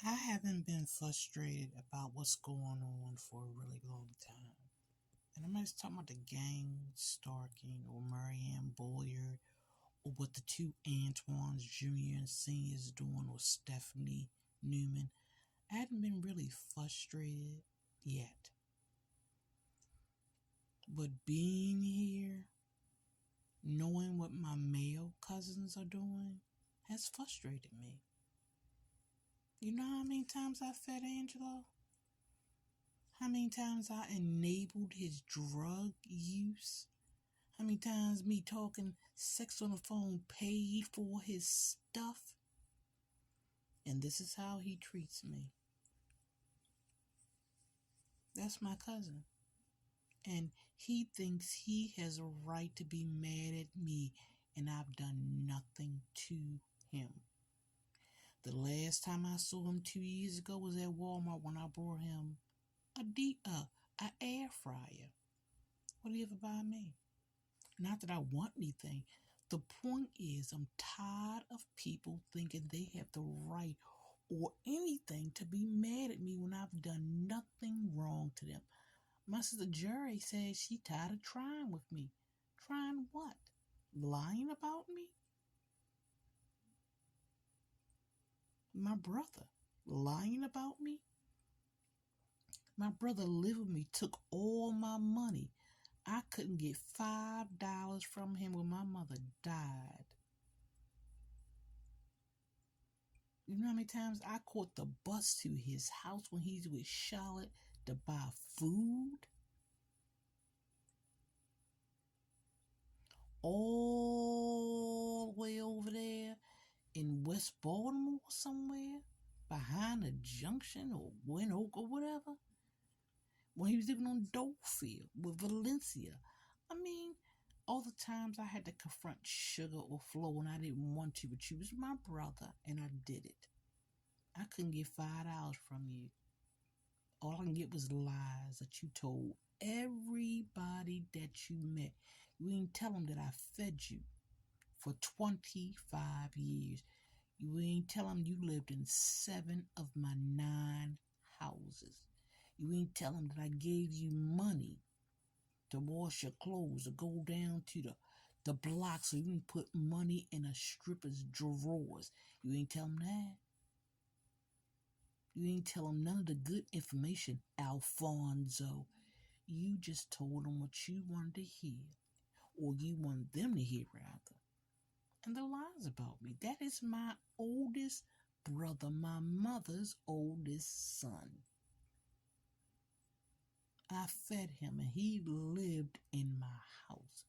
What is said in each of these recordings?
I haven't been frustrated about what's going on for a really long time. And I'm not just talking about the gang stalking or Marianne Boyer or what the two Antoines Jr. and Senior is doing with Stephanie Newman. I haven't been really frustrated yet. But being here, knowing what my male cousins are doing, has frustrated me. You know how many times I fed Angelo? How many times I enabled his drug use? How many times me talking sex on the phone paid for his stuff? And this is how he treats me. That's my cousin. And he thinks he has a right to be mad at me, and I've done nothing to him. The last time I saw him 2 years ago was at Walmart when I brought him a air fryer. What do you ever buy me? Not that I want anything. The point is, I'm tired of people thinking they have the right or anything to be mad at me when I've done nothing wrong to them. My sister Jerry says she tired of trying with me. Trying what? Lying about me? My brother lying about me? My brother lived with me, took all my money. I couldn't get $5 from him when my mother died. You know how many times I caught the bus to his house when he's with Charlotte to buy food? All the way over there in West Baltimore somewhere, behind a junction or Winoak or whatever, when he was living on Dolefield with Valencia. I mean, all the times I had to confront Sugar or Flo when I didn't want to, but you was my brother and I did it. I couldn't get $5 from you. All I can get was lies that you told everybody that you met. You didn't tell them that I fed you for 25 years. You ain't tell them you lived in 7 of my 9 houses. You ain't tell them that I gave you money to wash your clothes, to go down to the block so you can put money in a stripper's drawers. You ain't tell them that. You ain't tell them none of the good information, Alfonso. You just told them what you wanted to hear, or you wanted them to hear, rather. And the lies about me. That is my oldest brother, my mother's oldest son. I fed him and he lived in my house.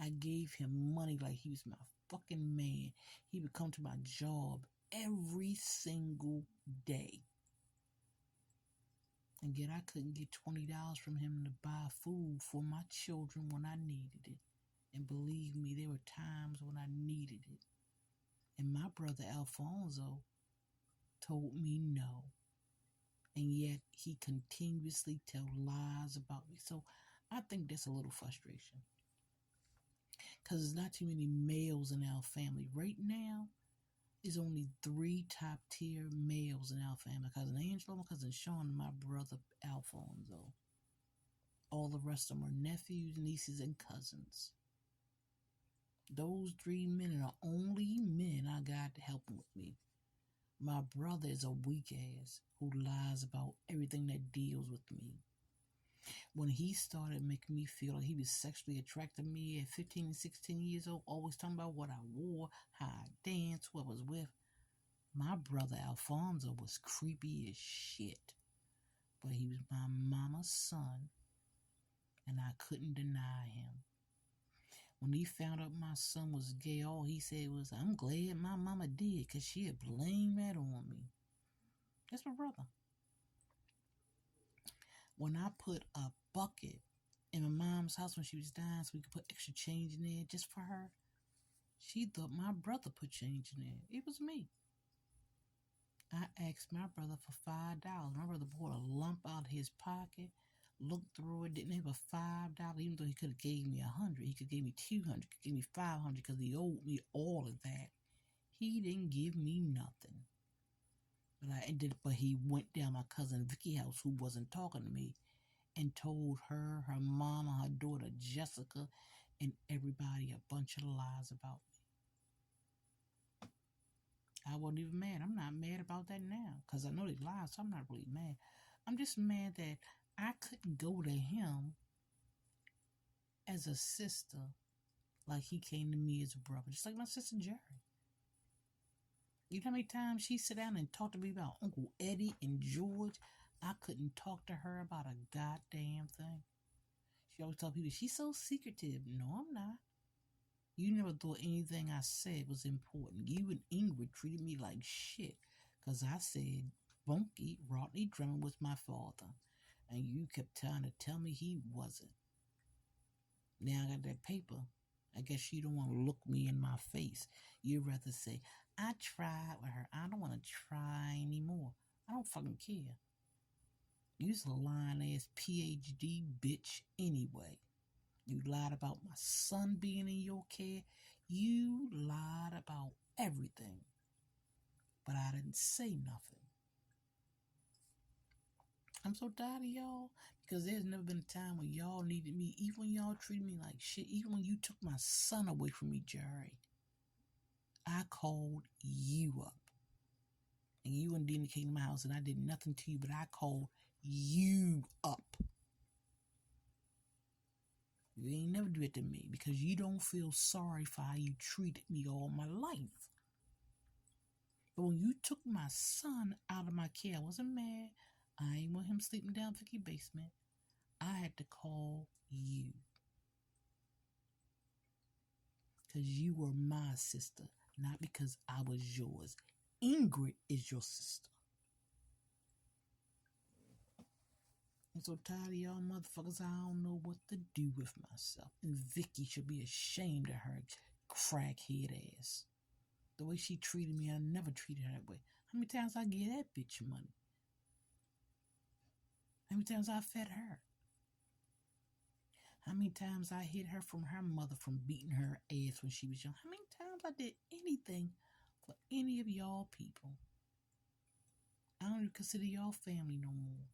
I gave him money like he was my fucking man. He would come to my job every single day. And yet I couldn't get $20 from him to buy food for my children when I needed it. And believe me, there were times when I needed it. And my brother Alfonso told me no. And yet he continuously tells lies about me. So I think that's a little frustration. Because there's not too many males in our family. Right now, there's only 3 top tier males in our family. My cousin Angelo, my cousin Sean, and my brother Alfonso. All the rest of them are nephews, nieces, and cousins. Those 3 men are the only men I got to help with me. My brother is a weak ass who lies about everything that deals with me. When he started making me feel like he was sexually attracted to me at 15 and 16 years old, always talking about what I wore, how I danced, who I was with, my brother Alfonso was creepy as shit. But he was my mama's son, and I couldn't deny him. When he found out my son was gay, all he said was, I'm glad my mama did, because she'd blame that on me. That's my brother. When I put a bucket in my mom's house when she was dying so we could put extra change in there just for her, she thought my brother put change in there. It was me. I asked my brother for $5. My brother pulled a lump out of his pocket, looked through it, didn't have a $5, even though he could have gave me $100. He could give me $200, could give me $500 because he owed me all of that. He didn't give me nothing. But I But he went down my cousin Vicky house, who wasn't talking to me, and told her, her mama, her daughter Jessica, and everybody a bunch of lies about me. I wasn't even mad. I'm not mad about that now because I know they lied, so I'm not really mad. I'm just mad that I couldn't go to him as a sister like he came to me as a brother, just like my sister Jerry. You know how many times she sat down and talked to me about Uncle Eddie and George? I couldn't talk to her about a goddamn thing. She always told people, she's so secretive. No, I'm not. You never thought anything I said was important. You and Ingrid treated me like shit because I said Bunky Rodney Drummond was my father. And you kept trying to tell me he wasn't. Now I got that paper. I guess you don't want to look me in my face. You'd rather say, I tried with her. I don't want to try anymore. I don't fucking care. You's a lying ass PhD bitch anyway. You lied about my son being in your care. You lied about everything. But I didn't say nothing. I'm so tired of y'all because there's never been a time when y'all needed me, even when y'all treated me like shit, even when you took my son away from me, Jerry. I called you up. And you and Dina came to my house and I did nothing to you, but I called you up. You ain't never do it to me because you don't feel sorry for how you treated me all my life. But when you took my son out of my care, I wasn't mad. I ain't want him sleeping down Vicky's basement. I had to call you. Because you were my sister, not because I was yours. Ingrid is your sister. I'm so tired of y'all motherfuckers. I don't know what to do with myself. And Vicky should be ashamed of her crackhead ass. The way she treated me, I never treated her that way. How many times I gave that bitch money? How many times I fed her? How many times I hid her from her mother from beating her ass when she was young? How many times I did anything for any of y'all people? I don't even consider y'all family no more.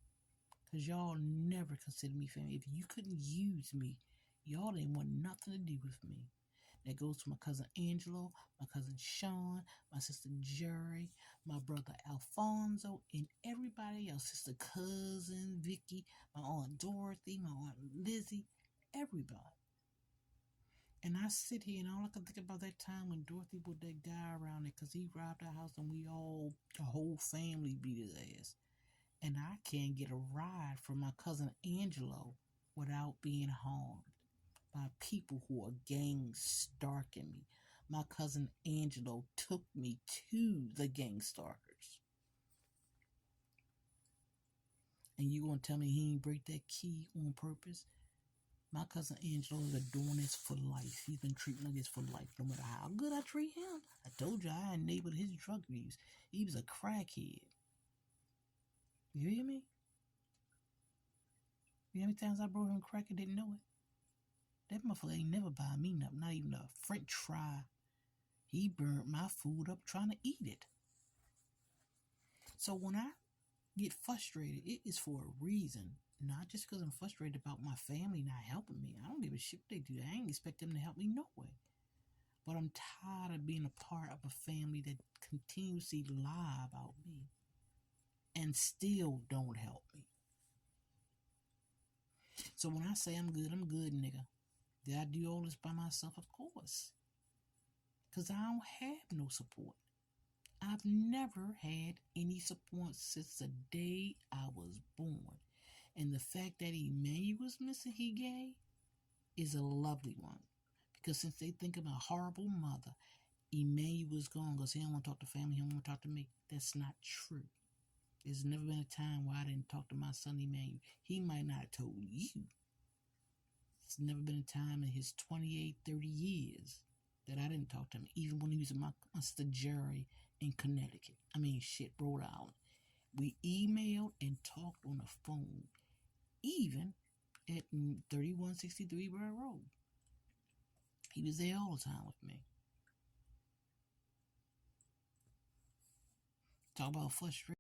Because y'all never considered me family. If you couldn't use me, y'all didn't want nothing to do with me. That goes to my cousin Angelo, my cousin Sean, my sister Jerry, my brother Alfonso, and everybody else. Sister cousin Vicky, my aunt Dorothy, my aunt Lizzie, everybody. And I sit here and all I can think about that time when Dorothy put that guy around it because he robbed our house and the whole family beat his ass. And I can't get a ride from my cousin Angelo without being harmed by people who are gang-stalking me. My cousin Angelo took me to the gang-stalkers. And you gonna tell me he ain't break that key on purpose? My cousin Angelo is doing this for life. He's been treating like this for life, no matter how good I treat him. I told you I enabled his drug use. He was a crackhead. You hear me? You know how many times I brought him crack and didn't know it? That motherfucker ain't never buy me nothing, not even a French fry. He burnt my food up trying to eat it. So when I get frustrated, it is for a reason. Not just because I'm frustrated about my family not helping me. I don't give a shit what they do. I ain't expect them to help me no way. But I'm tired of being a part of a family that continuously lie about me and still don't help me. So when I say I'm good, nigga. Did I do all this by myself? Of course. Because I don't have no support. I've never had any support since the day I was born. And the fact that Emmanuel was missing, he gay, is a lovely one. Because since they think of a horrible mother, Emmanuel was gone because he don't want to talk to family, he don't want to talk to me. That's not true. There's never been a time where I didn't talk to my son Emmanuel. He might not have told you. There's never been a time in his 28, 30 years that I didn't talk to him, even when he was with my sister Jerry in Connecticut. Rhode Island. We emailed and talked on the phone, even at 3163 Burr Road. He was there all the time with me. Talk about frustration.